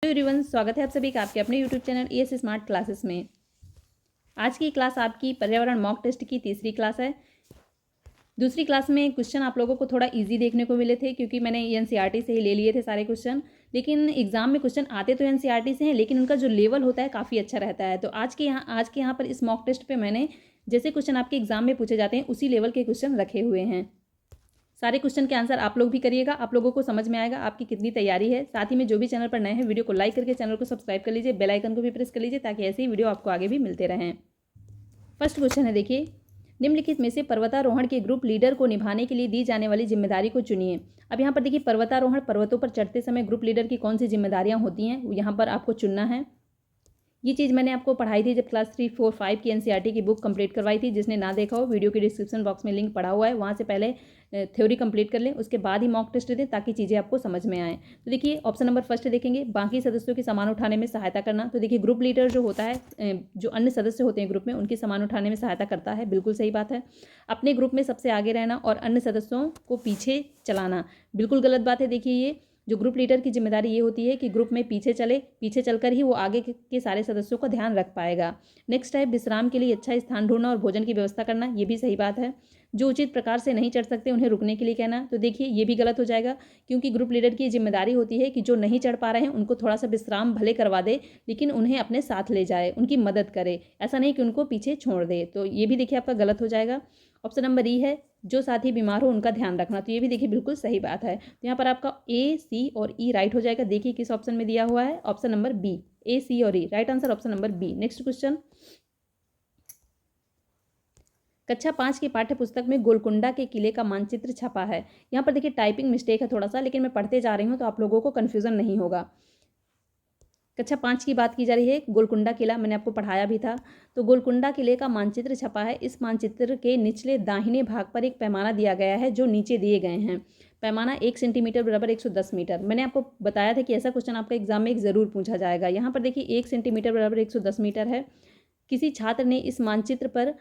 Hello everyone, स्वागत है आप सभी का आपके अपने YouTube channel ES smart classes में। आज की क्लास आपकी पर्यावरण मॉक टेस्ट की तीसरी क्लास है। दूसरी क्लास में क्वेश्चन आप लोगों को थोड़ा इजी देखने को मिले थे क्योंकि मैंने NCERT से ही ले लिए थे सारे क्वेश्चन, लेकिन एग्जाम में क्वेश्चन आते तो NCERT से हैं लेकिन उनका जो लेवल होता है काफ़ी अच्छा रहता है। तो आज के यहाँ पर इस मॉक टेस्ट पर मैंने जैसे क्वेश्चन आपके एग्जाम में पूछे जाते हैं उसी लेवल के क्वेश्चन रखे हुए हैं। सारे क्वेश्चन के आंसर आप लोग भी करिएगा, आप लोगों को समझ में आएगा आपकी कितनी तैयारी है। साथ ही में जो भी चैनल पर नए हैं वीडियो को लाइक करके चैनल को सब्सक्राइब कर लीजिए, बेल आइकन को भी प्रेस कर लीजिए ताकि ऐसे ही वीडियो आपको आगे भी मिलते रहें। फर्स्ट क्वेश्चन है, देखिए, निम्नलिखित में से पर्वतारोहण के ग्रुप लीडर को निभाने के लिए दी जाने वाली जिम्मेदारी को चुनिए। अब यहाँ पर देखिए, पर्वतारोहण पर्वतों पर चढ़ते समय ग्रुप लीडर की कौन सी जिम्मेदारियाँ होती हैं वो यहाँ पर आपको चुनना है। ये चीज़ मैंने आपको पढ़ाई थी जब क्लास 3, 4, 5 की NCERT की बुक कंप्लीट करवाई थी। जिसने ना देखा हो वीडियो के डिस्क्रिप्शन बॉक्स में लिंक पड़ा हुआ है, वहाँ से पहले थ्योरी कंप्लीट कर लें, उसके बाद ही मॉक टेस्ट दें ताकि चीज़ें आपको समझ में आएँ। तो देखिए ऑप्शन नंबर फर्स्ट देखेंगे, बाकी सदस्यों की सामान उठाने में सहायता करना। तो देखिए ग्रुप लीडर जो होता है, जो अन्य सदस्य होते हैं ग्रुप में, उनकी सामान उठाने में सहायता करता है, बिल्कुल सही बात है। अपने ग्रुप में सबसे आगे रहना और अन्य सदस्यों को पीछे चलाना, बिल्कुल गलत बात है। देखिए ये जो ग्रुप लीडर की जिम्मेदारी ये होती है कि ग्रुप में पीछे चले, पीछे चलकर ही वो आगे के सारे सदस्यों का ध्यान रख पाएगा। नेक्स्ट है विश्राम के लिए अच्छा स्थान ढूंढना और भोजन की व्यवस्था करना, ये भी सही बात है। जो उचित प्रकार से नहीं चढ़ सकते उन्हें रुकने के लिए कहना, तो देखिए ये भी गलत हो जाएगा क्योंकि ग्रुप लीडर की जिम्मेदारी होती है कि जो नहीं चढ़ पा रहे हैं उनको थोड़ा सा विश्राम भले करवा दे लेकिन उन्हें अपने साथ ले जाए, उनकी मदद करे, ऐसा नहीं कि उनको पीछे छोड़ दे। तो ये भी देखिए आपका गलत हो जाएगा। ऑप्शन नंबर ई है, जो साथी बीमार हो उनका ध्यान रखना, तो ये भी देखिए बिल्कुल सही बात है। तो यहाँ पर आपका A, C और E राइट हो जाएगा। देखिए किस ऑप्शन में दिया हुआ है, option number B, A, C और E right answer option number B। Next question, कक्षा 5 की पाठ्य पुस्तक में गोलकुंडा के किले का मानचित्र छपा है। यहाँ पर देखिए टाइपिंग मिस्टेक है थोड़ा सा, लेकिन मैं पढ़ते जा रही हूँ तो आप लोगों को कन्फ्यूजन नहीं होगा। कक्षा 5 की बात की जा रही है, गोलकुंडा किला मैंने आपको पढ़ाया भी था। तो गोलकुंडा किले का मानचित्र छपा है। इस मानचित्र के निचले दाहिने भाग पर एक पैमाना दिया गया है जो नीचे दिए गए हैं। पैमाना 1 सेंटीमीटर बराबर 110 मीटर। मैंने आपको बताया था कि ऐसा क्वेश्चन आपका एग्जाम में ज़रूर पूछा जाएगा। यहाँ पर देखिए 1 सेंटीमीटर बराबर 110 मीटर है। किसी छात्र ने इस मानचित्र पर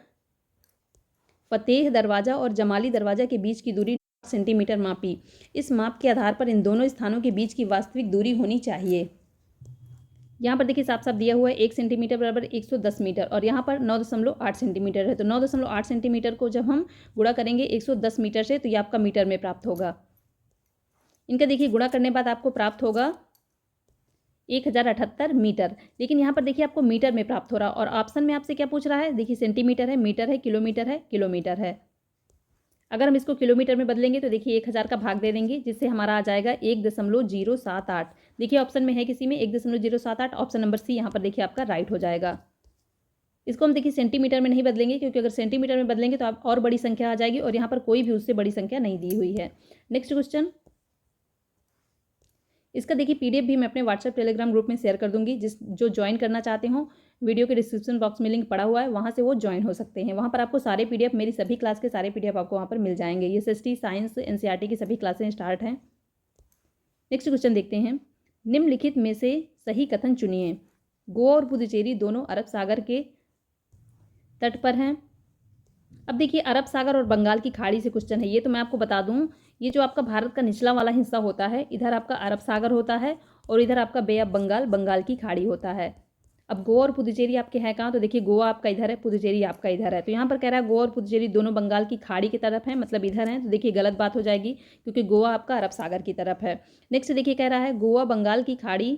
फतेह दरवाज़ा और जमाली दरवाज़ा के बीच की दूरी सेंटीमीटर मापी। इस माप के आधार पर इन दोनों स्थानों के बीच की वास्तविक दूरी होनी चाहिए। यहाँ पर देखिए साफ साफ दिया हुआ है 1 सेंटीमीटर बराबर 110 मीटर और यहाँ पर 9.8 सेंटीमीटर है। तो 9.8 सेंटीमीटर को जब हम गुणा करेंगे 110 मीटर से तो ये आपका मीटर में प्राप्त होगा। इनका देखिए गुणा करने बाद आपको प्राप्त होगा 1078 मीटर, लेकिन यहाँ पर देखिए आपको मीटर में प्राप्त हो रहा और ऑप्शन में आपसे क्या पूछ रहा है, देखिए सेंटीमीटर है, मीटर है, किलोमीटर है, किलोमीटर है। अगर हम इसको किलोमीटर में बदलेंगे तो देखिए 1000 का भाग दे देंगे जिससे हमारा आ जाएगा 1.078। देखिए ऑप्शन में है किसी में 1.078, ऑप्शन नंबर सी यहाँ पर देखिए आपका राइट हो जाएगा। इसको हम देखिए सेंटीमीटर में नहीं बदलेंगे क्योंकि अगर सेंटीमीटर में बदलेंगे तो आप और बड़ी संख्या आ जाएगी और यहाँ पर कोई भी उससे बड़ी संख्या नहीं दी हुई है। नेक्स्ट क्वेश्चन, इसका देखिए PDF भी मैं अपने व्हाट्सएप टेलीग्राम ग्रुप में शेयर कर दूंगी। जो ज्वाइन करना चाहते हो वीडियो के डिस्क्रिप्शन बॉक्स में लिंक पड़ा हुआ है, वहाँ से वो ज्वाइन हो सकते हैं। वहाँ पर आपको सारे PDF, मेरी सभी क्लास के सारे PDF आपको वहाँ पर मिल जाएंगे। ये SST, साइंस, NCERT की सभी क्लासें स्टार्ट हैं। नेक्स्ट क्वेश्चन देखते हैं, निम्नलिखित में से सही कथन चुनिए। गोवा और पुदुचेरी दोनों अरब सागर के तट पर हैं। अब देखिए अरब सागर और बंगाल की खाड़ी से क्वेश्चन है, ये तो मैं आपको बता दूं, ये जो आपका भारत का निचला वाला हिस्सा होता है, इधर आपका अरब सागर होता है और इधर आपका बे ऑफ बंगाल, बंगाल की खाड़ी होता है। अब गोवा और पुदुचेरी आपके हैं कहाँ, तो देखिए गोवा आपका इधर है, पुदुचेरी आपका इधर है। तो यहाँ पर कह रहा है गोवा और पुदुचेरी दोनों बंगाल की खाड़ी की तरफ है, मतलब इधर है। तो देखिए गलत बात हो जाएगी क्योंकि गोवा आपका अरब सागर की तरफ है। नेक्स्ट देखिए कह रहा है गोवा बंगाल की खाड़ी,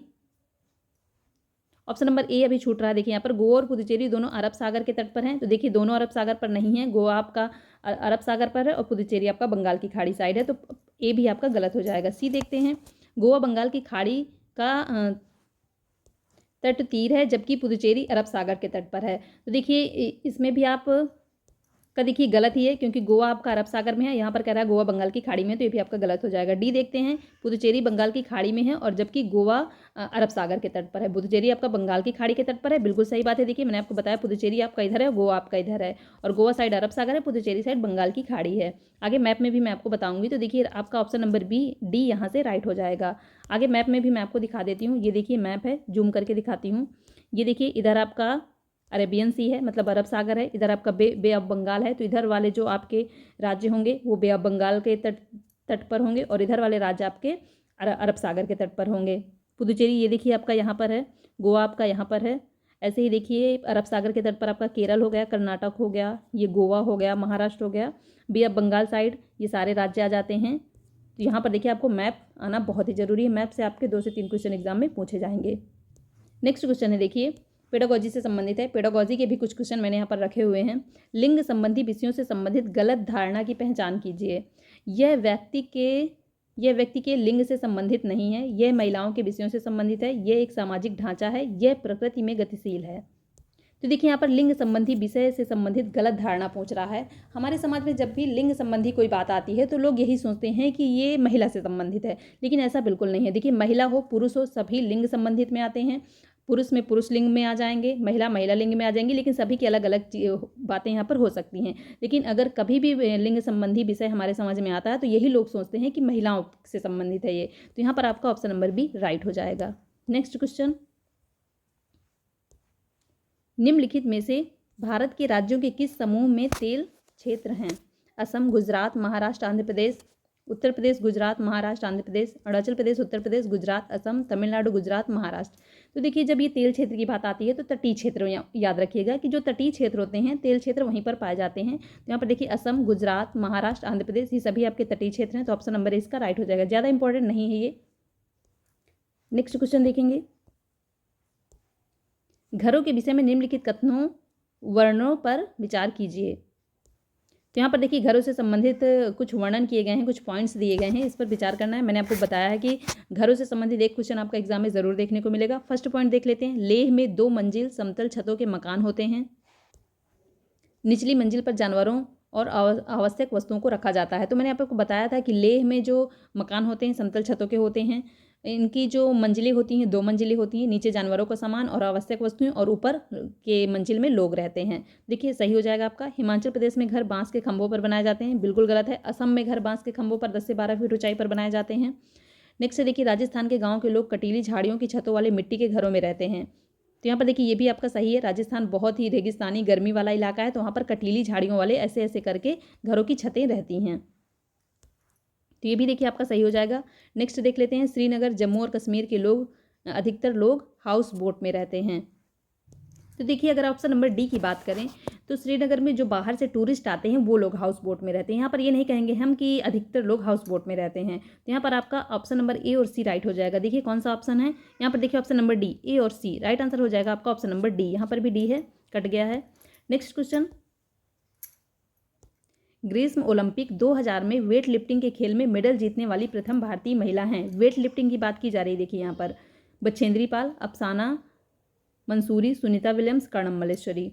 ऑप्शन नंबर ए अभी छूट रहा है। देखिए यहाँ पर गोवा और पुदुचेरी दोनों अरब सागर के तट पर हैं, तो देखिए दोनों अरब सागर पर नहीं है, गोवा आपका अरब सागर पर है और पुदुचेरी आपका बंगाल की खाड़ी साइड है, तो ए भी आपका गलत हो जाएगा। सी देखते हैं, गोवा बंगाल की खाड़ी का तट तीर है जबकि पुदुचेरी अरब सागर के तट पर है। तो देखिए इसमें भी आप का देखिए गलत ही है क्योंकि गोवा आपका अरब सागर में है, यहाँ पर कह रहा है गोवा बंगाल की खाड़ी में, तो ये भी आपका गलत हो जाएगा। डी देखते हैं, पुदुचेरी बंगाल की खाड़ी में है और जबकि गोवा अरब सागर के तट पर है। पुदुचेरी आपका बंगाल की खाड़ी के तट पर है, बिल्कुल सही बात है। देखिए मैंने आपको बताया पुदुचेरी आपका इधर है, गोवा आपका इधर है और गोवा साइड अरब सागर है, पुदुचेरी साइड बंगाल की खाड़ी है। आगे मैप में भी मैं आपको बताऊंगी। तो देखिए आपका ऑप्शन नंबर डी यहाँ से राइट हो जाएगा। आगे मैप में भी मैं आपको दिखा देती हूँ, ये देखिए मैप है, जूम करके दिखाती हूँ। ये देखिए इधर आपका अरेबियन सी है, मतलब अरब सागर है, इधर आपका बे ऑफ बंगाल है। तो इधर वाले जो आपके राज्य होंगे वो बे ऑफ बंगाल के तट पर होंगे और इधर वाले राज्य आपके अरब सागर के तट पर होंगे। पुदुचेरी ये देखिए आपका यहाँ पर है, गोवा आपका यहाँ पर है। ऐसे ही देखिए अरब सागर के तट पर आपका केरल हो गया, कर्नाटक हो गया, ये गोवा हो गया, महाराष्ट्र हो गया, बे ऑफ बंगाल साइड, ये सारे राज्य आ जाते हैं। तो यहाँ पर देखिए आपको मैप आना बहुत ही ज़रूरी है। मैप से आपके 2 से 3 क्वेश्चन एग्जाम में पूछे जाएंगे। नेक्स्ट क्वेश्चन है देखिए पेडागोजी से संबंधित है। पेडागोजी के भी कुछ क्वेश्चन मैंने यहाँ पर रखे हुए हैं। लिंग संबंधी विषयों से संबंधित गलत धारणा की पहचान कीजिए। यह व्यक्ति के लिंग से संबंधित नहीं है, यह महिलाओं के विषयों से संबंधित है, यह एक सामाजिक ढांचा है, यह प्रकृति में गतिशील है। तो देखिए यहाँ पर लिंग संबंधी विषय से संबंधित गलत धारणा पूछ रहा है। हमारे समाज में जब भी लिंग संबंधी कोई बात आती है तो लोग यही सोचते हैं कि ये महिला से संबंधित है, लेकिन ऐसा बिल्कुल नहीं है। देखिए महिला हो पुरुष हो सभी लिंग संबंधित में आते हैं। पुरुष में पुरुष लिंग में आ जाएंगे, महिला महिला लिंग में आ जाएंगी, लेकिन सभी की अलग अलग बातें यहाँ पर हो सकती हैं। लेकिन अगर कभी भी लिंग संबंधी विषय हमारे समाज में आता है तो यही लोग सोचते हैं कि महिलाओं से संबंधित है ये। तो यहाँ पर आपका ऑप्शन नंबर बी राइट हो जाएगा। नेक्स्ट क्वेश्चन, निम्नलिखित में से भारत के राज्यों के किस समूह में तेल क्षेत्र हैं? असम, गुजरात, महाराष्ट्र, आंध्र प्रदेश, उत्तर प्रदेश, गुजरात, महाराष्ट्र, आंध्र प्रदेश, अरुणाचल प्रदेश, उत्तर प्रदेश, गुजरात, असम, तमिलनाडु, गुजरात, महाराष्ट्र। तो देखिए जब ये तेल क्षेत्र की बात आती है तो तटीय क्षेत्र याद रखिएगा कि जो तटीय क्षेत्र होते हैं तेल क्षेत्र वहीं पर पाए जाते हैं। तो यहाँ पर देखिए असम, गुजरात, महाराष्ट्र, आंध्र प्रदेश ये सभी आपके तटीय क्षेत्र हैं। तो ऑप्शन नंबर इसका राइट हो जाएगा, ज़्यादा इंपॉर्टेंट नहीं है ये। नेक्स्ट क्वेश्चन देखेंगे, घरों के विषय में निम्नलिखित कथनों वर्णों पर विचार कीजिए। तो यहाँ पर देखिए घरों से संबंधित कुछ वर्णन किए गए हैं, कुछ पॉइंट्स दिए गए हैं, इस पर विचार करना है। मैंने आपको बताया है कि घरों से संबंधित एक क्वेश्चन आपका एग्जाम में ज़रूर देखने को मिलेगा। फर्स्ट पॉइंट देख लेते हैं, लेह में 2 मंजिल समतल छतों के मकान होते हैं। निचली मंजिल पर जानवरों और आवश्यक वस्तुओं को रखा जाता है। तो मैंने आपको बताया था कि लेह में जो मकान होते हैं समतल छतों के होते हैं। इनकी जो मंजिलें होती हैं 2 मंजिलें होती हैं, नीचे जानवरों का सामान और आवश्यक वस्तुएं और ऊपर के मंजिल में लोग रहते हैं। देखिए सही हो जाएगा आपका। हिमाचल प्रदेश में घर बांस के खंभों पर बनाए जाते हैं, बिल्कुल गलत है। असम में घर बांस के खंभों पर 10 से 12 फीट ऊंचाई पर बनाए जाते हैं। नेक्स्ट देखिए राजस्थान के गाँव के लोग कटीली झाड़ियों की छतों वाले मिट्टी के घरों में रहते हैं। तो यहाँ पर देखिए ये भी आपका सही है। राजस्थान बहुत ही रेगिस्तानी गर्मी वाला इलाका है, तो वहाँ पर कटीली झाड़ियों वाले ऐसे ऐसे करके घरों की छतें रहती हैं। तो ये भी देखिए आपका सही हो जाएगा। नेक्स्ट देख लेते हैं, श्रीनगर, जम्मू और कश्मीर के लोग अधिकतर लोग हाउस बोट में रहते हैं। तो देखिए अगर ऑप्शन नंबर डी की बात करें तो श्रीनगर में जो बाहर से टूरिस्ट आते हैं वो लोग हाउस बोट में रहते हैं। यहाँ पर ये नहीं कहेंगे हम कि अधिकतर लोग हाउस बोट में रहते हैं। तो यहाँ पर आपका ऑप्शन नंबर ए और सी राइट हो जाएगा। देखिए कौन सा ऑप्शन है, यहाँ पर देखिए ऑप्शन नंबर डी, ए और सी राइट आंसर हो जाएगा आपका ऑप्शन नंबर डी। यहाँ पर भी डी है, कट गया है। नेक्स्ट क्वेश्चन, ग्रीष्म ओलंपिक 2000 में वेट लिफ्टिंग के खेल में मेडल जीतने वाली प्रथम भारतीय महिला हैं। वेट लिफ्टिंग की बात की जा रही है। देखिए यहाँ पर बछेंद्री पाल, अफसाना मंसूरी, सुनीता विलियम्स, कर्णम मल्लेश्वरी।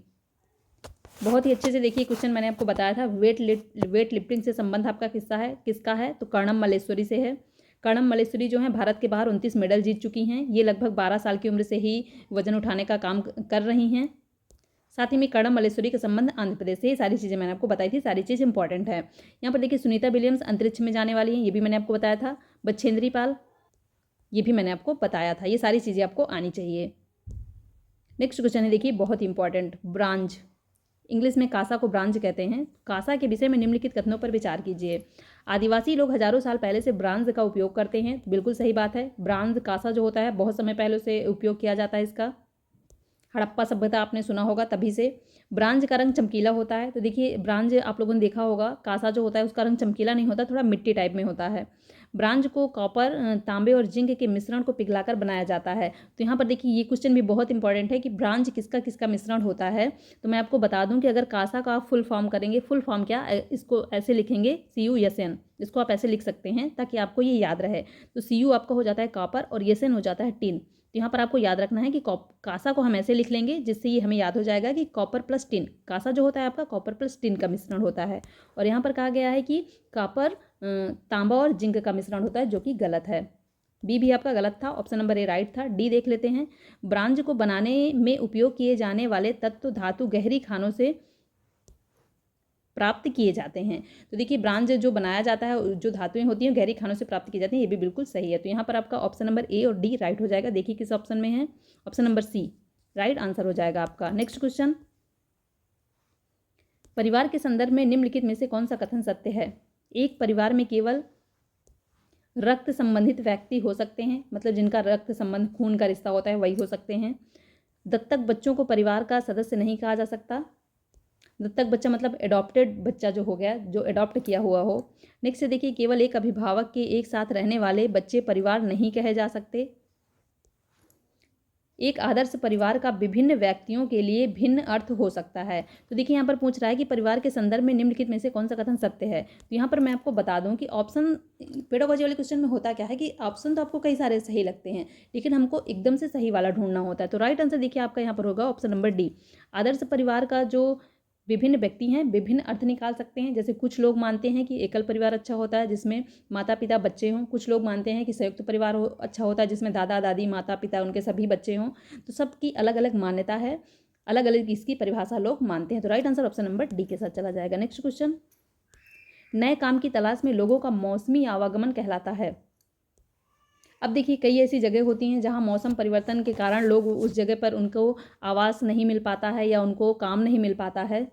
बहुत ही अच्छे से देखिए क्वेश्चन मैंने आपको बताया था। वेट लिफ्टिंग से संबंध आपका किसका है तो कर्णम मल्लेश्वरी से है। कर्णम मल्लेश्वरी जो है भारत के बाहर 29 मेडल जीत चुकी हैं। ये लगभग 12 साल की उम्र से ही वजन उठाने का काम कर रही हैं। साथ ही में कर्णम मल्लेश्वरी का संबंध आंध्र प्रदेश से। ये सारी चीज़ें मैंने आपको बताई थी, सारी चीज़ इंपॉर्टेंट है। यहाँ पर देखिए सुनीता विलियम्स अंतरिक्ष में जाने वाली हैं, ये भी मैंने आपको बताया था। बछेंद्री पाल ये भी मैंने आपको बताया था। ये सारी चीज़ें आपको आनी चाहिए। नेक्स्ट क्वेश्चन है देखिए बहुत इंपॉर्टेंट, ब्रांज। इंग्लिश में कासा को ब्रांज कहते हैं। कासा के विषय में निम्नलिखित कथनों पर विचार कीजिए। आदिवासी लोग हजारों साल पहले से ब्रांज का उपयोग करते हैं। बिल्कुल सही बात है। ब्रांज कासा जो होता है बहुत समय पहले से उपयोग किया जाता है इसका। हड़प्पा सभ्यता आपने सुना होगा तभी से। ब्रांज का रंग चमकीला होता है। तो देखिए ब्रांज आप लोगों ने देखा होगा, कासा जो होता है उसका रंग चमकीला नहीं होता, थोड़ा मिट्टी टाइप में होता है। ब्रांज को कॉपर, तांबे और जिंक के मिश्रण को पिघलाकर बनाया जाता है। तो यहाँ पर देखिए ये क्वेश्चन भी बहुत इंपॉर्टेंट है कि ब्रांज किसका किसका मिश्रण होता है। तो मैं आपको बता दूं कि अगर कासा का आप फुल फॉर्म करेंगे, फुल फॉर्म क्या, इसको ऐसे लिखेंगे CuSN, इसको आप ऐसे लिख सकते हैं ताकि आपको ये याद रहे। तो Cu आपका हो जाता है कॉपर और SN हो जाता है टिन। तो यहाँ पर आपको याद रखना है कि कासा को हम ऐसे लिख लेंगे जिससे ये हमें याद हो जाएगा कि कॉपर प्लस टिन, कासा जो होता है आपका कॉपर प्लस टिन का मिश्रण होता है। और यहाँ पर कहा गया है कि कॉपर, तांबा और जिंक का मिश्रण होता है, जो कि गलत है। बी भी आपका गलत था, ऑप्शन नंबर ए राइट था। डी देख लेते हैं, ब्रांज को बनाने में उपयोग किए जाने वाले तत्व धातु गहरी खानों से प्राप्त किए जाते हैं। तो देखिए ब्रांज जो बनाया जाता है, जो धातुएं होती हैं गहरी खानों से प्राप्त की जाती हैं, ये भी बिल्कुल सही है। तो यहाँ पर आपका ऑप्शन नंबर ए और डी राइट हो जाएगा। देखिए किस ऑप्शन में है, option number C right answer हो जाएगा आपका। नेक्स्ट क्वेश्चन, परिवार के संदर्भ में निम्नलिखित में से कौन सा कथन सत्य है। एक, परिवार में केवल रक्त संबंधित व्यक्ति हो सकते हैं, मतलब जिनका रक्त संबंध खून का रिश्ता होता है वही हो सकते हैं। दत्तक बच्चों को परिवार का सदस्य नहीं कहा जा सकता। दत्तक बच्चा मतलब एडॉप्टेड बच्चा जो हो गया, जो एडॉप्ट किया हुआ हो। नेक्स्ट देखिए, केवल एक अभिभावक के एक साथ रहने वाले बच्चे परिवार नहीं कहे जा सकते। एक आदर्श परिवार का विभिन्न व्यक्तियों के लिए भिन्न अर्थ हो सकता है। तो देखिए यहाँ पर पूछ रहा है कि परिवार के संदर्भ में निम्नलिखित में से कौन सा कथन सत्य है। तो यहाँ पर मैं आपको बता दूं कि ऑप्शन, पेडागोजी वाले क्वेश्चन में होता क्या है कि ऑप्शन तो आपको कई सारे सही लगते हैं, लेकिन हमको एकदम से सही वाला ढूंढना होता है। तो राइट आंसर देखिए आपका यहाँ पर होगा ऑप्शन नंबर डी। आदर्श परिवार का जो विभिन्न व्यक्ति हैं विभिन्न अर्थ निकाल सकते हैं। जैसे कुछ लोग मानते हैं कि एकल परिवार अच्छा होता है जिसमें माता पिता बच्चे हों, कुछ लोग मानते हैं कि संयुक्त परिवार अच्छा होता है जिसमें दादा दादी माता पिता उनके सभी बच्चे हों। तो सबकी अलग अलग मान्यता है, अलग अलग इसकी परिभाषा लोग मानते हैं। तो right answer option number D के साथ चला जाएगा। नेक्स्ट क्वेश्चन, नए काम की तलाश में लोगों का मौसमी आवागमन कहलाता है। अब देखिए कई ऐसी जगह होती हैं जहां मौसम परिवर्तन के कारण लोग उस जगह पर उनको आवास नहीं मिल पाता है या उनको काम नहीं मिल पाता है,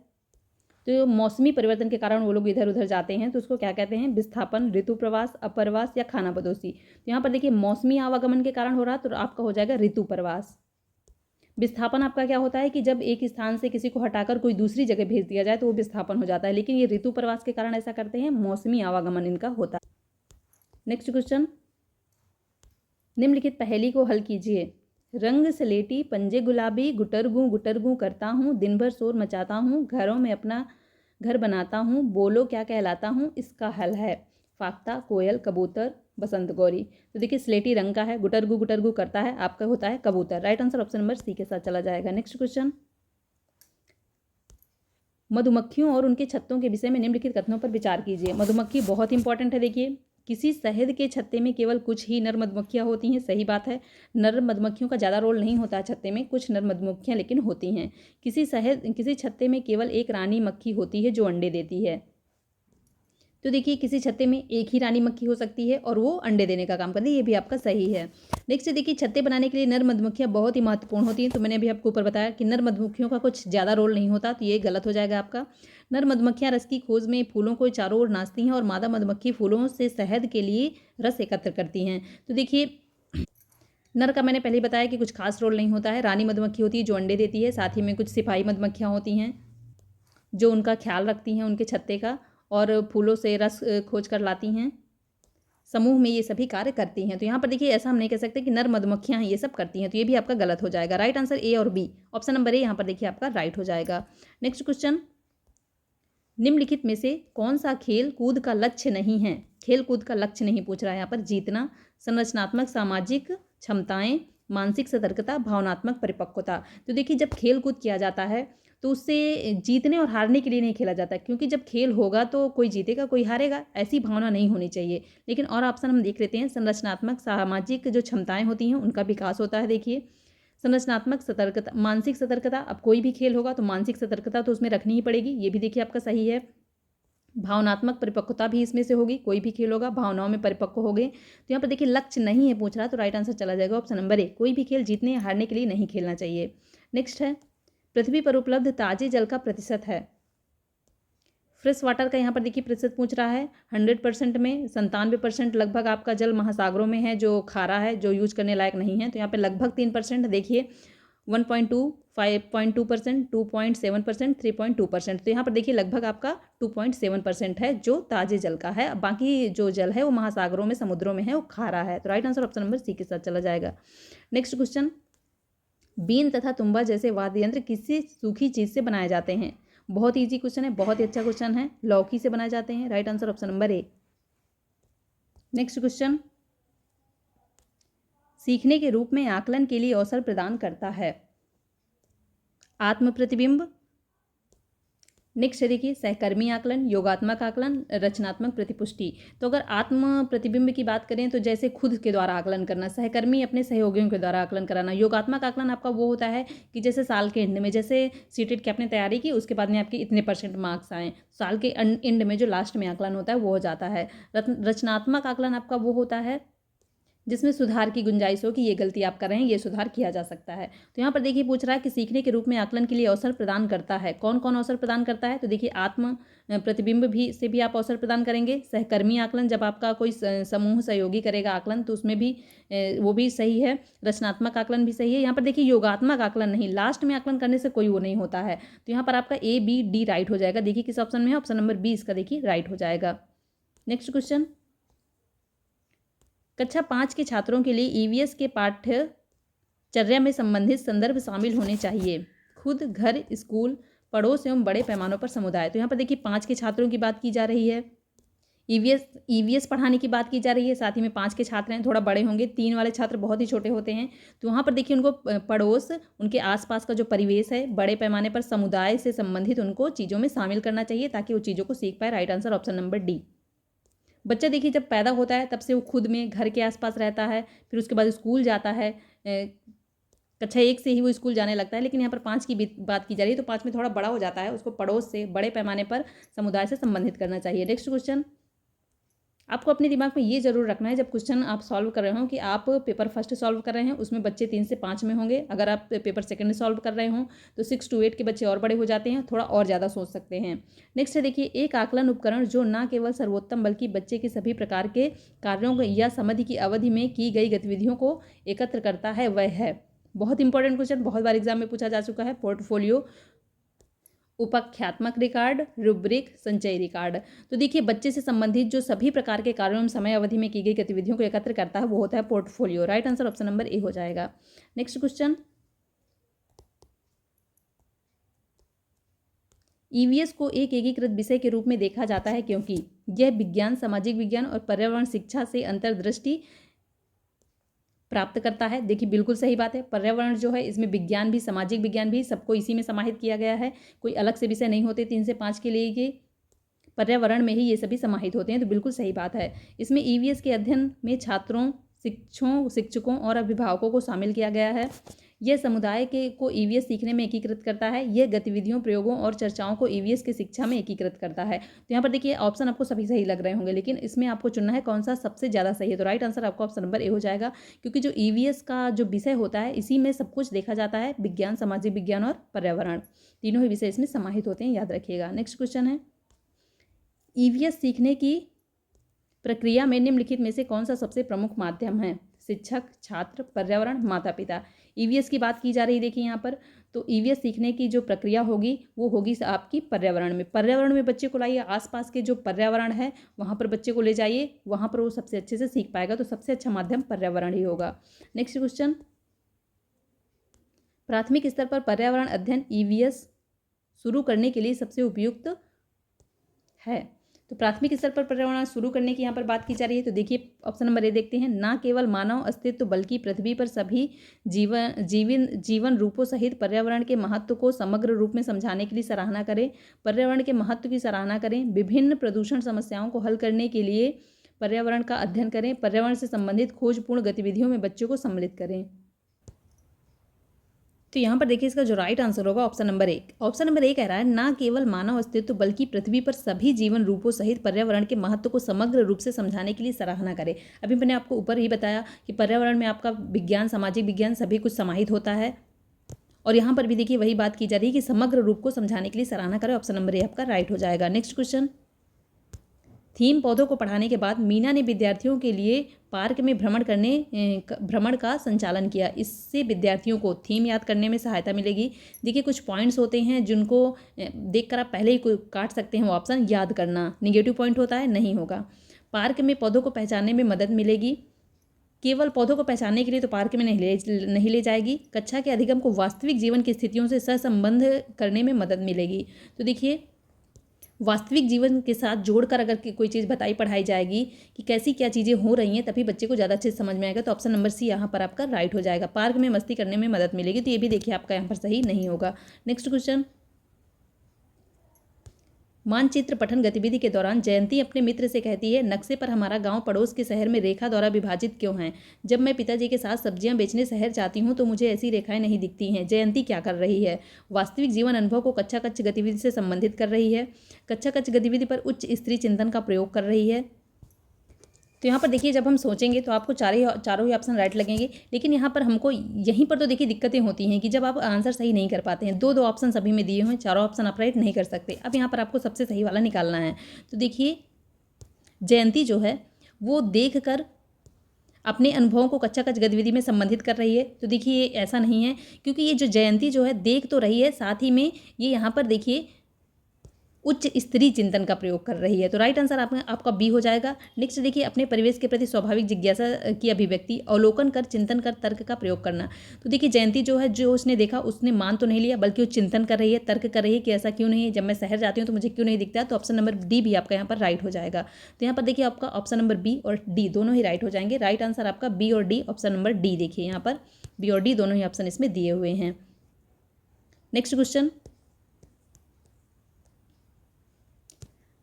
तो मौसमी परिवर्तन के कारण वो लोग इधर उधर जाते हैं, तो उसको क्या कहते हैं, विस्थापन, ऋतु प्रवास, अपरवास या खाना बदोशी। तो यहाँ पर देखिए मौसमी आवागमन के कारण हो रहा तो आपका हो जाएगा ऋतु प्रवास। विस्थापन आपका क्या होता है कि जब एक स्थान से किसी को हटाकर कोई दूसरी जगह भेज दिया जाए तो वो विस्थापन हो जाता है, लेकिन ये ऋतु प्रवास के कारण ऐसा करते हैं, मौसमी आवागमन इनका होता है। नेक्स्ट क्वेश्चन, निम्नलिखित पहेली को हल कीजिए। रंग सलेटी, पंजे गुलाबी, गुटरगू करता हूँ, दिन भर शोर मचाता हूँ, घरों में अपना घर बनाता हूँ, बोलो क्या कहलाता हूँ, इसका हल है। फाख्ता, कोयल, कबूतर, बसंत गौरी। तो देखिए स्लेटी रंग का है, गुटरगू करता है, आपका होता है कबूतर। Right answer option number C के साथ चला जाएगा। नेक्स्ट क्वेश्चन, मधुमक्खियों और उनके छत्तों के विषय में निम्नलिखित कथनों पर विचार कीजिए। मधुमक्खी बहुत इंपॉर्टेंट है। देखिए किसी शहद के छत्ते में केवल कुछ ही नर मधुमक्खियाँ होती हैं, सही बात है। नर मधुमक्खियों का ज़्यादा रोल नहीं होता है छत्ते में, कुछ नर मधुमक्खियाँ लेकिन होती हैं। किसी छत्ते में केवल एक रानी मक्खी होती है जो अंडे देती है। तो देखिए किसी छत्ते में एक ही रानी मक्खी हो सकती है और वो अंडे देने का काम करती है, ये भी आपका सही है। नेक्स्ट देखिए, छत्ते बनाने के लिए नर मधुमक्खियाँ बहुत ही महत्वपूर्ण होती हैं। तो मैंने अभी आपको ऊपर बताया कि नर मधुमक्खियों का कुछ ज़्यादा रोल नहीं होता, तो ये गलत हो जाएगा आपका। नर मधुमक्खियाँ रस की खोज में फूलों को चारों ओर नाचती हैं और मादा मधुमक्खी फूलों से शहद के लिए रस एकत्र करती हैं। तो देखिए नर का मैंने पहले ही बताया कि कुछ खास रोल नहीं होता है। रानी मधुमक्खी होती है जो अंडे देती है, साथ ही में कुछ सिपाही मधुमक्खियाँ होती हैं जो उनका ख्याल रखती हैं उनके छत्ते का, और फूलों से रस खोज कर लाती हैं। समूह में ये सभी कार्य करती हैं। तो यहाँ पर देखिए ऐसा हम नहीं कह सकते कि नर मधुमक्खियाँ ये सब करती हैं, तो ये भी आपका गलत हो जाएगा। राइट आंसर ए और बी, ऑप्शन नंबर ए यहाँ पर देखिए आपका राइट हो जाएगा। नेक्स्ट क्वेश्चन, निम्नलिखित में से कौन सा खेल कूद का लक्ष्य नहीं है। खेल कूद का लक्ष्य नहीं पूछ रहा है यहाँ पर। जीतना, संरचनात्मक सामाजिक क्षमताएं, मानसिक सतर्कता, भावनात्मक परिपक्वता। तो देखिए जब खेल कूद किया जाता है तो उससे जीतने और हारने के लिए नहीं खेला जाता, क्योंकि जब खेल होगा तो कोई जीतेगा कोई हारेगा, ऐसी भावना नहीं होनी चाहिए। लेकिन और ऑप्शन हम देख लेते हैं। संरचनात्मक सामाजिक जो क्षमताएं होती हैं उनका विकास होता है। देखिए संरचनात्मक सतर्कता, मानसिक सतर्कता, अब कोई भी खेल होगा तो मानसिक सतर्कता तो उसमें रखनी ही पड़ेगी, ये भी देखिए आपका सही है। भावनात्मक परिपक्वता भी इसमें से होगी, कोई भी खेल होगा भावनाओं में परिपक्व हो गए। तो यहाँ पर देखिए लक्ष्य नहीं है पूछ रहा, तो राइट आंसर चला जाएगा ऑप्शन नंबर ए, कोई भी खेल जीतने या हारने के लिए नहीं खेलना चाहिए। नेक्स्ट है, पृथ्वी पर उपलब्ध ताजे जल का प्रतिशत है। फ्रेश वाटर का यहाँ पर देखिए प्रतिशत पूछ रहा है। 100% में 97% लगभग आपका जल महासागरों में है जो खारा है, जो यूज करने लायक नहीं है। तो यहाँ पे लगभग 3% देखिए, 1.2, 5.2%, 2.7%, 3.2%। तो यहाँ पर देखिए लगभग आपका 2.7% है जो ताजे जल का है। बाकी जो जल है वो महासागरों में, समुद्रों में है, वो खारा है। तो right answer option number C के साथ चला जाएगा। नेक्स्ट क्वेश्चन, बीन तथा तुम्बा जैसे वाद्य यंत्र किसी सूखी चीज से बनाए जाते हैं। बहुत इजी क्वेश्चन है, बहुत ही अच्छा क्वेश्चन है। लौकी से बनाए जाते हैं। Right answer option number A. Next question, सीखने के रूप में आकलन के लिए अवसर प्रदान करता है। आत्म प्रतिबिंब। नेक्स्ट देखिए, सहकर्मी आकलन, योगात्मक आकलन, रचनात्मक प्रतिपुष्टि। तो अगर आत्म प्रतिबिंब की बात करें तो जैसे खुद के द्वारा आकलन करना, सहकर्मी अपने सहयोगियों के द्वारा आकलन कराना, योगात्मक आकलन आपका वो होता है कि जैसे साल के एंड में, जैसे सीटेट की आपने तैयारी की उसके बाद में आपके इतने % मार्क्स आए, साल के एंड में जो लास्ट में आकलन होता है वो हो जाता है। रचनात्मक आकलन आपका वो होता है जिसमें सुधार की गुंजाइश हो कि ये गलती आप कर रहे हैं, ये सुधार किया जा सकता है। तो यहाँ पर देखिए पूछ रहा है कि सीखने के रूप में आकलन के लिए अवसर प्रदान करता है। कौन कौन अवसर प्रदान करता है? तो देखिए आत्म प्रतिबिंब भी से भी आप अवसर प्रदान करेंगे। सहकर्मी आकलन, जब आपका कोई समूह सहयोगी करेगा आकलन तो उसमें भी वो भी सही है। रचनात्मक आकलन भी सही है। यहाँ पर देखिए योगात्मक आकलन नहीं, लास्ट में आकलन करने से कोई वो नहीं होता है। तो यहाँ पर आपका A, B, D राइट हो जाएगा। देखिए किस ऑप्शन में है, ऑप्शन नंबर 20 का देखिए राइट हो जाएगा। नेक्स्ट क्वेश्चन, कक्षा 5 के छात्रों के लिए ईवीएस के पाठ्यचर्या में संबंधित संदर्भ शामिल होने चाहिए। खुद, घर, स्कूल, पड़ोस एवं बड़े पैमानों पर समुदाय। तो यहाँ पर देखिए 5 के छात्रों की बात की जा रही है, ईवीएस पढ़ाने की बात की जा रही है, साथ ही में 5 के छात्र हैं, थोड़ा बड़े होंगे। 3 वाले छात्र बहुत ही छोटे होते हैं। तो वहाँ पर देखिए उनको पड़ोस, उनके आसपास का जो परिवेश है, बड़े पैमाने पर समुदाय से संबंधित उनको चीज़ों में शामिल करना चाहिए ताकि वो चीज़ों को सीख पाए। Right answer option number D. बच्चा देखिए जब पैदा होता है तब से वो खुद में घर के आसपास रहता है, फिर उसके बाद स्कूल जाता है। कक्षा 1 से ही वो स्कूल जाने लगता है, लेकिन यहाँ पर 5 की बात की जा रही है तो 5 में थोड़ा बड़ा हो जाता है, उसको पड़ोस से, बड़े पैमाने पर समुदाय से संबंधित करना चाहिए। नेक्स्ट क्वेश्चन, आपको अपने दिमाग में ये जरूर रखना है जब क्वेश्चन आप सॉल्व कर रहे हो कि आप पेपर फर्स्ट सॉल्व कर रहे हैं उसमें बच्चे 3 से 5 में होंगे। अगर आप पेपर सेकंड सॉल्व कर रहे हो तो 6 to 8 के बच्चे और बड़े हो जाते हैं, थोड़ा और ज़्यादा सोच सकते हैं। नेक्स्ट है देखिए, एक आकलन उपकरण जो न केवल सर्वोत्तम बल्कि बच्चे के सभी प्रकार के कार्यों या समझ की अवधि में की गई गतिविधियों को एकत्र करता है वह है। बहुत इंपॉर्टेंट क्वेश्चन, बहुत बार एग्जाम में पूछा जा चुका है। पोर्टफोलियो, उपाख्यात्मक रिकॉर्ड, रूब्रिक, संचयी रिकॉर्ड। तो देखिए बच्चे से संबंधित जो सभी प्रकार के कार्यों में समय अवधि में की गई गतिविधियों को एकत्र करता है वो होता है portfolio. Right answer option number A हो जाएगा। नेक्स्ट क्वेश्चन, ईवीएस को एक एकीकृत विषय के रूप में देखा जाता है क्योंकि यह विज्ञान, सामाजिक विज्ञान और पर्यावरण शिक्षा से अंतर्दृष्टि प्राप्त करता है। देखिए बिल्कुल सही बात है। पर्यावरण जो है इसमें विज्ञान भी, सामाजिक विज्ञान भी, सबको इसी में समाहित किया गया है। कोई अलग से विषय नहीं होते 3 से 5 के लिए, ये पर्यावरण में ही ये सभी समाहित होते हैं। तो बिल्कुल सही बात है। इसमें ईवीएस के अध्ययन में छात्रों, शिक्षकों और अभिभावकों को शामिल किया गया है। यह समुदाय को ईवीएस सीखने में एकीकृत करता है। यह गतिविधियों, प्रयोगों और चर्चाओं को ईवीएस की शिक्षा में एकीकृत करता है। तो यहाँ पर देखिए ऑप्शन आपको सभी सही लग रहे होंगे, लेकिन इसमें आपको चुनना है कौन सा सबसे ज़्यादा सही है। तो राइट आंसर आपका ऑप्शन नंबर ए हो जाएगा, क्योंकि जो ईवीएस का जो विषय होता है इसी में सब कुछ देखा जाता है। विज्ञान, सामाजिक विज्ञान और पर्यावरण, तीनों ही विषय इसमें समाहित होते हैं, याद रखिएगा। नेक्स्ट क्वेश्चन है, ईवीएस सीखने की प्रक्रिया में निम्नलिखित में से कौन सा सबसे प्रमुख माध्यम है? शिक्षक, छात्र, पर्यावरण, माता पिता। ईवीएस की बात की जा रही है देखिए यहाँ पर। तो ईवीएस सीखने की जो प्रक्रिया होगी वो होगी आपकी पर्यावरण में। पर्यावरण में बच्चे को लाइए, आसपास के जो पर्यावरण है वहाँ पर बच्चे को ले जाइए, वहाँ पर वो सबसे अच्छे से सीख पाएगा। तो सबसे अच्छा माध्यम पर्यावरण ही होगा। नेक्स्ट क्वेश्चन, प्राथमिक स्तर पर पर्यावरण अध्ययन ईवीएस शुरू करने के लिए सबसे उपयुक्त है। तो प्राथमिक स्तर पर पर्यावरण शुरू करने की यहाँ पर बात की जा रही है। तो देखिए ऑप्शन नंबर ए देखते हैं, ना केवल मानव अस्तित्व बल्कि पृथ्वी पर सभी जीवन रूपों सहित पर्यावरण के महत्व को समग्र रूप में समझाने के लिए सराहना करें। पर्यावरण के महत्व की सराहना करें। विभिन्न प्रदूषण समस्याओं को हल करने के लिए पर्यावरण का अध्ययन करें। पर्यावरण से संबंधित खोजपूर्ण गतिविधियों में बच्चों को सम्मिलित करें। तो यहाँ पर देखिए इसका जो राइट आंसर होगा option number A. Option number A कह रहा है, ना केवल मानव अस्तित्व बल्कि पृथ्वी पर सभी जीवन रूपों सहित पर्यावरण के महत्व को समग्र रूप से समझाने के लिए सराहना करें। अभी मैंने आपको ऊपर ही बताया कि पर्यावरण में आपका विज्ञान, सामाजिक विज्ञान सभी कुछ समाहित होता है, और यहाँ पर भी देखिए वही बात की जा रही है कि समग्र रूप को समझाने के लिए सराहना करें। ऑप्शन नंबर ए आपका राइट हो जाएगा। नेक्स्ट क्वेश्चन, थीम पौधों को पढ़ाने के बाद मीना ने विद्यार्थियों के लिए पार्क में भ्रमण का संचालन किया। इससे विद्यार्थियों को थीम याद करने में सहायता मिलेगी। देखिए कुछ पॉइंट्स होते हैं जिनको देखकर आप पहले ही काट सकते हैं। वो ऑप्शन याद करना निगेटिव पॉइंट होता है, नहीं होगा। पार्क में पौधों को पहचानने में मदद मिलेगी। केवल पौधों को पहचानने के लिए तो पार्क में नहीं ले जाएगी। कक्षा के अधिगम को वास्तविक जीवन की स्थितियों से सहसंबंध करने में मदद मिलेगी। तो देखिए वास्तविक जीवन के साथ जोड़कर अगर कोई चीज़ पढ़ाई जाएगी कि कैसी क्या चीज़ें हो रही हैं, तभी बच्चे को ज़्यादा अच्छे से समझ में आएगा। तो ऑप्शन नंबर सी यहाँ पर आपका राइट हो जाएगा। पार्क में मस्ती करने में मदद मिलेगी, तो ये भी देखिए आपका यहाँ पर सही नहीं होगा। नेक्स्ट क्वेश्चन, मानचित्र पठन गतिविधि के दौरान जयंती अपने मित्र से कहती है, नक्शे पर हमारा गांव पड़ोस के शहर में रेखा द्वारा विभाजित क्यों है? जब मैं पिताजी के साथ सब्जियां बेचने शहर जाती हूं तो मुझे ऐसी रेखाएं नहीं दिखती हैं। जयंती क्या कर रही है? वास्तविक जीवन अनुभव को कक्षा कच्छ गतिविधि से संबंधित कर रही है। कक्षा कच्छ गतिविधि पर उच्च स्त्री चिंतन का प्रयोग कर रही है। तो यहाँ पर देखिए जब हम सोचेंगे तो आपको चारों ही ऑप्शन राइट लगेंगे, लेकिन यहाँ पर हमको यहीं पर तो देखिए दिक्कतें होती हैं कि जब आप आंसर सही नहीं कर पाते हैं। दो ऑप्शन सभी में दिए हुए हैं, चारों ऑप्शन आप राइट नहीं कर सकते। अब यहाँ पर आपको सबसे सही वाला निकालना है। तो देखिए जयंती जो है वो देख कर अपने अनुभवों को कच्चा कच गतिविधि में संबंधित कर रही है। तो देखिए ये ऐसा नहीं है, क्योंकि ये जो जयंती जो है देख तो रही है, साथ ही में ये यहाँ पर देखिए उच्च स्तरीय चिंतन का प्रयोग कर रही है। तो राइट आंसर आपका बी हो जाएगा। नेक्स्ट देखिए अपने परिवेश के प्रति स्वाभाविक जिज्ञासा की अभिव्यक्ति, अवलोकन कर चिंतन कर तर्क का प्रयोग करना। तो देखिए जयंती जो है, जो उसने देखा उसने मान तो नहीं लिया, बल्कि वो चिंतन कर रही है, तर्क कर रही है कि ऐसा क्यों नहीं है, जब मैं शहर जाती हूँ तो मुझे क्यों नहीं दिखता। तो ऑप्शन नंबर डी भी आपका यहाँ पर राइट हो जाएगा। तो यहाँ पर देखिए आपका ऑप्शन नंबर बी और डी दोनों ही राइट हो जाएंगे। राइट आंसर आपका बी और डी, ऑप्शन नंबर डी देखिए यहाँ पर बी और डी दोनों ही ऑप्शन इसमें दिए हुए हैं। नेक्स्ट क्वेश्चन,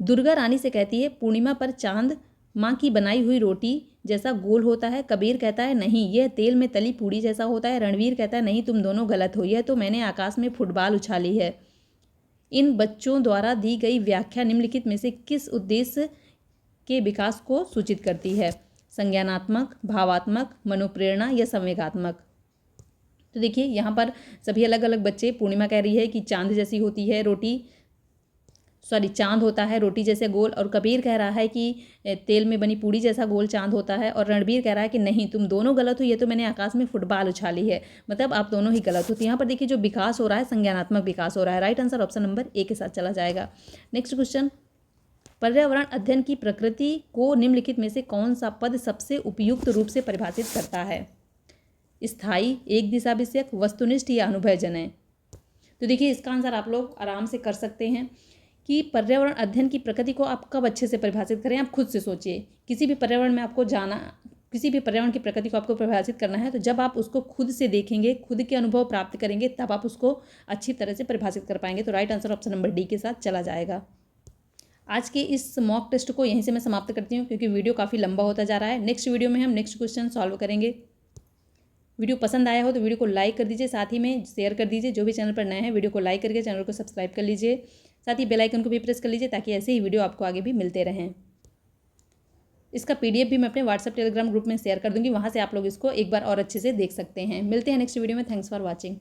दुर्गा रानी से कहती है पूर्णिमा पर चांद माँ की बनाई हुई रोटी जैसा गोल होता है। कबीर कहता है नहीं, यह तेल में तली पूड़ी जैसा होता है। रणवीर कहता है नहीं, तुम दोनों गलत हो, यह तो मैंने आकाश में फुटबॉल उछाली है। इन बच्चों द्वारा दी गई व्याख्या निम्नलिखित में से किस उद्देश्य के विकास को सूचित करती है? संज्ञानात्मक, भावात्मक, मनोप्रेरणा या संवेगात्मक। तो देखिए यहाँ पर सभी अलग अलग बच्चे, पूर्णिमा कह रही है कि चांद जैसी होती है रोटी, चांद होता है रोटी जैसे गोल, और कबीर कह रहा है कि तेल में बनी पूड़ी जैसा गोल चांद होता है, और रणबीर कह रहा है कि नहीं, तुम दोनों गलत हो, ये तो मैंने आकाश में फुटबॉल उछाली है। मतलब आप दोनों ही गलत हो। तो यहाँ पर देखिए जो विकास हो रहा है संज्ञानात्मक विकास हो रहा है। Right answer option number A के साथ चला जाएगा। नेक्स्ट क्वेश्चन, पर्यावरण अध्ययन की प्रकृति को निम्नलिखित में से कौन सा पद सबसे उपयुक्त रूप से परिभाषित करता है? स्थायी, एक दिशा विषयक, वस्तुनिष्ठ या अनुभवजन्य। तो देखिए इसका आंसर आप लोग आराम से कर सकते हैं कि पर्यावरण अध्ययन की प्रकृति को आप कब अच्छे से परिभाषित करें। आप खुद से सोचिए, किसी भी पर्यावरण में आपको जाना, किसी भी पर्यावरण की प्रकृति को आपको परिभाषित करना है, तो जब आप उसको खुद से देखेंगे, खुद के अनुभव प्राप्त करेंगे, तब आप उसको अच्छी तरह से परिभाषित कर पाएंगे। तो right answer option number D के साथ चला जाएगा। आज के इस मॉक टेस्ट को यहीं से मैं समाप्त करती हूँ, क्योंकि वीडियो काफ़ी लंबा होता जा रहा है। नेक्स्ट वीडियो में हम नेक्स्ट क्वेश्चन सॉल्व करेंगे। वीडियो पसंद आया हो तो वीडियो को लाइक कर दीजिए, साथ ही में शेयर कर दीजिए। जो भी चैनल पर नए हैं वीडियो को लाइक करके चैनल को सब्सक्राइब कर लीजिए, साथ ही बेल आइकन को भी प्रेस कर लीजिए, ताकि ऐसे ही वीडियो आपको आगे भी मिलते रहें। इसका पीडीएफ भी मैं अपने व्हाट्सएप टेलीग्राम ग्रुप में शेयर कर दूंगी, वहाँ से आप लोग इसको एक बार और अच्छे से देख सकते हैं। मिलते हैं नेक्स्ट वीडियो में। Thanks for watching.